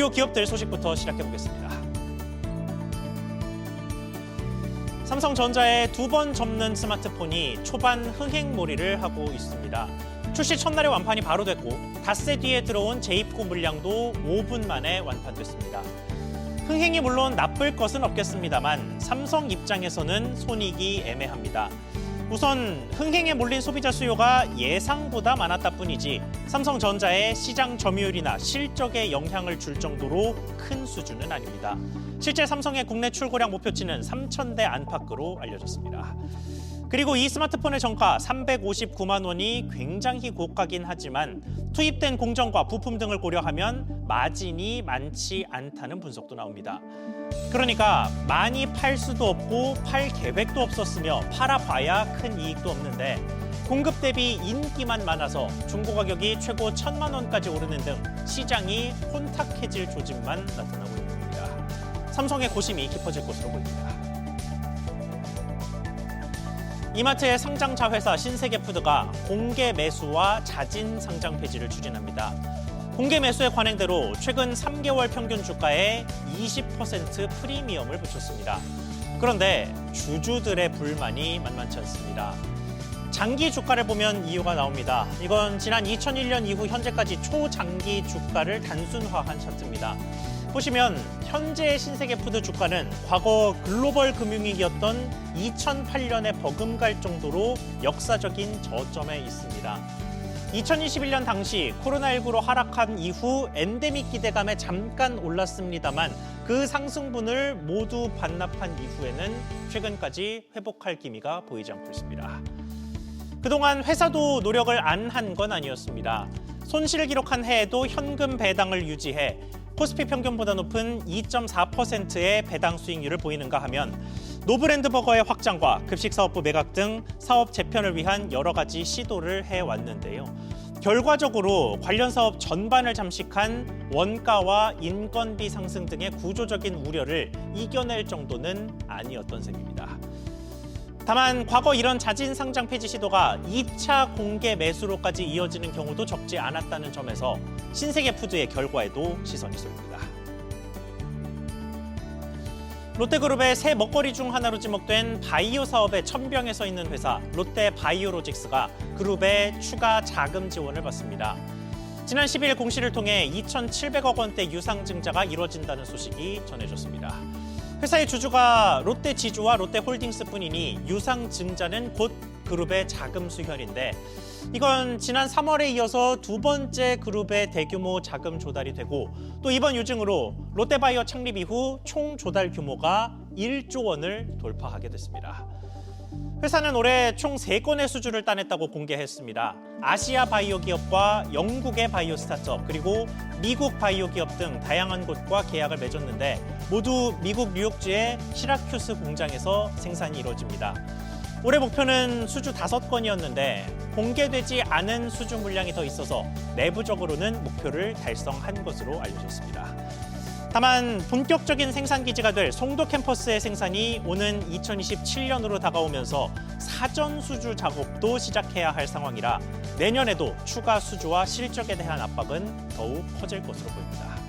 주요 기업들 소식부터 시작해보겠습니다. 삼성전자의 두 번 접는 스마트폰이 초반 흥행몰이를 하고 있습니다. 출시 첫날에 완판이 바로 됐고 닷새 뒤에 들어온 재입고 물량도 5분 만에 완판됐습니다. 흥행이 물론 나쁠 것은 없겠습니다만 삼성 입장에서는 손익이 애매합니다. 우선 흥행에 몰린 소비자 수요가 예상보다 많았다 뿐이지 삼성전자의 시장 점유율이나 실적에 영향을 줄 정도로 큰 수준은 아닙니다. 실제 삼성의 국내 출고량 목표치는 3,000대 안팎으로 알려졌습니다. 그리고 이 스마트폰의 정가 359만 원이 굉장히 고가긴 하지만 투입된 공정과 부품 등을 고려하면 마진이 많지 않다는 분석도 나옵니다. 그러니까 많이 팔 수도 없고 팔 계획도 없었으며 팔아봐야 큰 이익도 없는데 공급 대비 인기만 많아서 중고 가격이 최고 1,000만 원까지 오르는 등 시장이 혼탁해질 조짐만 나타나고 있는 겁니다. 삼성의 고심이 깊어질 것으로 보입니다. 이마트의 상장자 회사 신세계푸드가 공개 매수와 자진 상장 폐지를 추진합니다. 공개 매수의 관행대로 최근 3개월 평균 주가에 20% 프리미엄을 붙였습니다. 그런데 주주들의 불만이 만만치 않습니다. 장기 주가를 보면 이유가 나옵니다. 이건 지난 2001년 이후 현재까지 초장기 주가를 단순화한 차트입니다. 보시면 현재의 신세계푸드 주가는 과거 글로벌 금융위기였던 2008년에 버금갈 정도로 역사적인 저점에 있습니다. 2021년 당시 코로나19로 하락한 이후 엔데믹 기대감에 잠깐 올랐습니다만 그 상승분을 모두 반납한 이후에는 최근까지 회복할 기미가 보이지 않고 있습니다. 그동안 회사도 노력을 안 한 건 아니었습니다. 손실을 기록한 해에도 현금 배당을 유지해 코스피 평균보다 높은 2.4%의 배당 수익률을 보이는가 하면 노브랜드 버거의 확장과 급식사업부 매각 등 사업 재편을 위한 여러 가지 시도를 해왔는데요. 결과적으로 관련 사업 전반을 잠식한 원가와 인건비 상승 등의 구조적인 우려를 이겨낼 정도는 아니었던 셈입니다. 다만 과거 이런 자진 상장 폐지 시도가 2차 공개 매수로까지 이어지는 경우도 적지 않았다는 점에서 신세계푸드의 결과에도 시선이 쏠립니다. 롯데그룹의 새 먹거리 중 하나로 지목된 바이오 사업의 천병에 서 있는 회사 롯데바이오로직스가 그룹의 추가 자금 지원을 받습니다. 지난 10일 공시를 통해 2,700억 원대 유상증자가 이뤄진다는 소식이 전해졌습니다. 회사의 주주가 롯데지주와 롯데홀딩스뿐이니 유상증자는 곧 그룹의 자금 수혈인데 이건 지난 3월에 이어서 두 번째 그룹의 대규모 자금 조달이 되고 또 이번 유증으로 롯데바이오 창립 이후 총 조달 규모가 1조 원을 돌파하게 됐습니다. 회사는 올해 총 3건의 수주를 따냈다고 공개했습니다. 아시아 바이오 기업과 영국의 바이오 스타트업 그리고 미국 바이오 기업 등 다양한 곳과 계약을 맺었는데 모두 미국 뉴욕주의 시라큐스 공장에서 생산이 이루어집니다. 올해 목표는 수주 5건이었는데 공개되지 않은 수주 물량이 더 있어서 내부적으로는 목표를 달성한 것으로 알려졌습니다. 다만 본격적인 생산 기지가 될 송도 캠퍼스의 생산이 오는 2027년으로 다가오면서 사전 수주 작업도 시작해야 할 상황이라 내년에도 추가 수주와 실적에 대한 압박은 더욱 커질 것으로 보입니다.